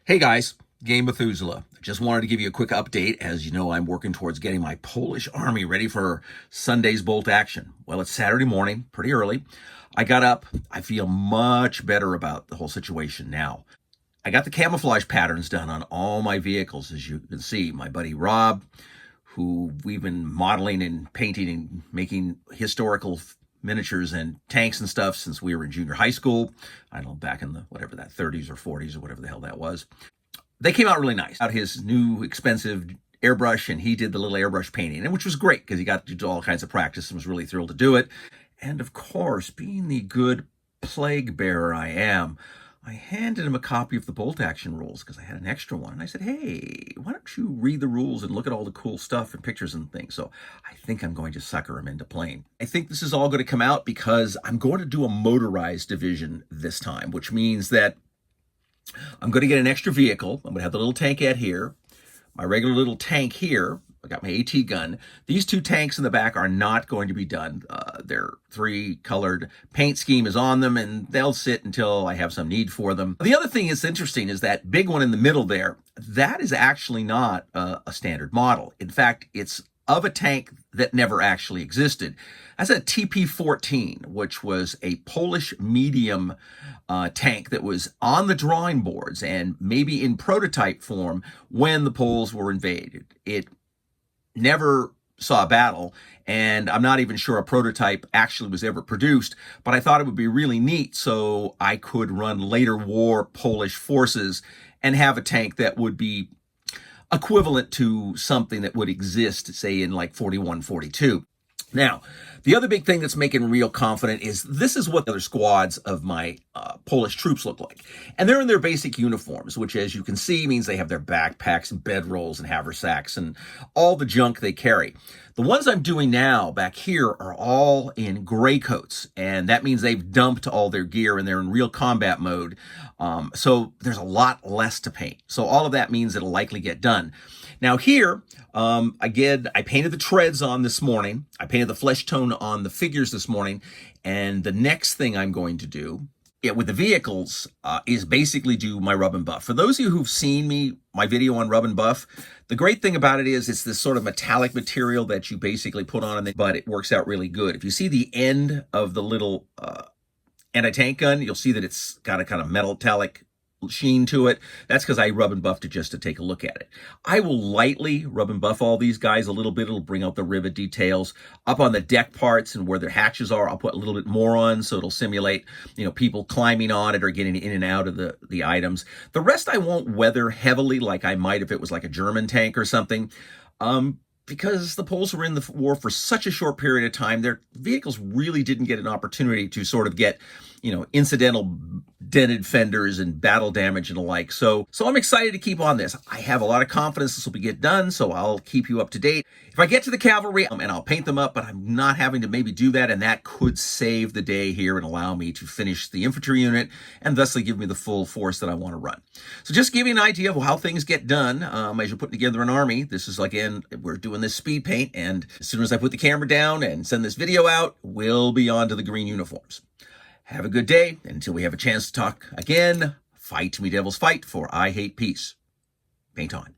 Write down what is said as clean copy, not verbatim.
Hey guys, Game Methuselah. Just wanted to give you a quick update. As you know, I'm working towards getting my Polish army ready for Sunday's bolt action. Well, it's Saturday morning, pretty early. I got up. I feel much better about the whole situation now. I got the camouflage patterns done on all my vehicles, as you can see. My buddy Rob, who we've been modeling and painting and making historical miniatures and tanks and stuff since we were in junior high school. I don't know, back in the whatever that 30s or 40s or whatever the hell that was. They came out really nice. Out his new expensive airbrush, and he did the little airbrush painting, and which was great because he got to do all kinds of practice and was really thrilled to do it. And of course, being the good plague bearer I am, I handed him a copy of the bolt action rules because I had an extra one. And I said, hey, why don't you read the rules and look at all the cool stuff and pictures and things? So I think I'm going to sucker him into playing. I think this is all going to come out because I'm going to do a motorized division this time, which means that I'm going to get an extra vehicle. I'm going to have the little tankette here, my regular little tank here. I got my AT gun. These two tanks in the back are not going to be done. Their three-colored paint scheme is on them, and they'll sit until I have some need for them. The other thing that's interesting is that big one in the middle there, that is actually not a standard model. In fact, it's of a tank that never actually existed. That's a TP-14, which was a Polish medium tank that was on the drawing boards and maybe in prototype form when the Poles were invaded. It never saw a battle, and I'm not even sure a prototype actually was ever produced, but I thought it would be really neat so I could run later war Polish forces and have a tank that would be equivalent to something that would exist, say, in like 41, 42. Now, the other big thing that's making me real confident is this is what the other squads of my Polish troops look like. And they're in their basic uniforms, which, as you can see, means they have their backpacks and bedrolls and haversacks and all the junk they carry. The ones I'm doing now back here are all in gray coats, and that means they've dumped all their gear and they're in real combat mode. So there's a lot less to paint. So all of that means it'll likely get done. Now here, again, I painted the treads on this morning. I painted the flesh tone on the figures this morning. And the next thing I'm going to do with the vehicles is basically do my rub and buff. For those of you who've seen my video on rub and buff, the great thing about it is it's this sort of metallic material that you basically put on, but it works out really good. If you see the end of the little anti-tank gun, you'll see that it's got a kind of metallic sheen to it. That's because I rub and buffed it just to take a look at it. I will lightly rub and buff all these guys a little bit. It'll bring out the rivet details. Up on the deck parts and where their hatches are, I'll put a little bit more on so it'll simulate, people climbing on it or getting in and out of the items. The rest I won't weather heavily like I might if it was like a German tank or something. Because the Poles were in the war for such a short period of time, their vehicles really didn't get an opportunity to sort of get, incidental dented fenders and battle damage and the like. So I'm excited to keep on this. I have a lot of confidence this will get done, so I'll keep you up to date. If I get to the cavalry, and I'll paint them up, but I'm not having to maybe do that, and that could save the day here and allow me to finish the infantry unit and thusly give me the full force that I want to run. So just give you an idea of how things get done as you're putting together an army. This is, again, we're doing this speed paint, and as soon as I put the camera down and send this video out, we'll be on to the green uniforms. Have a good day. Until we have a chance to talk again, fight me devils fight, for I hate peace. Paint on.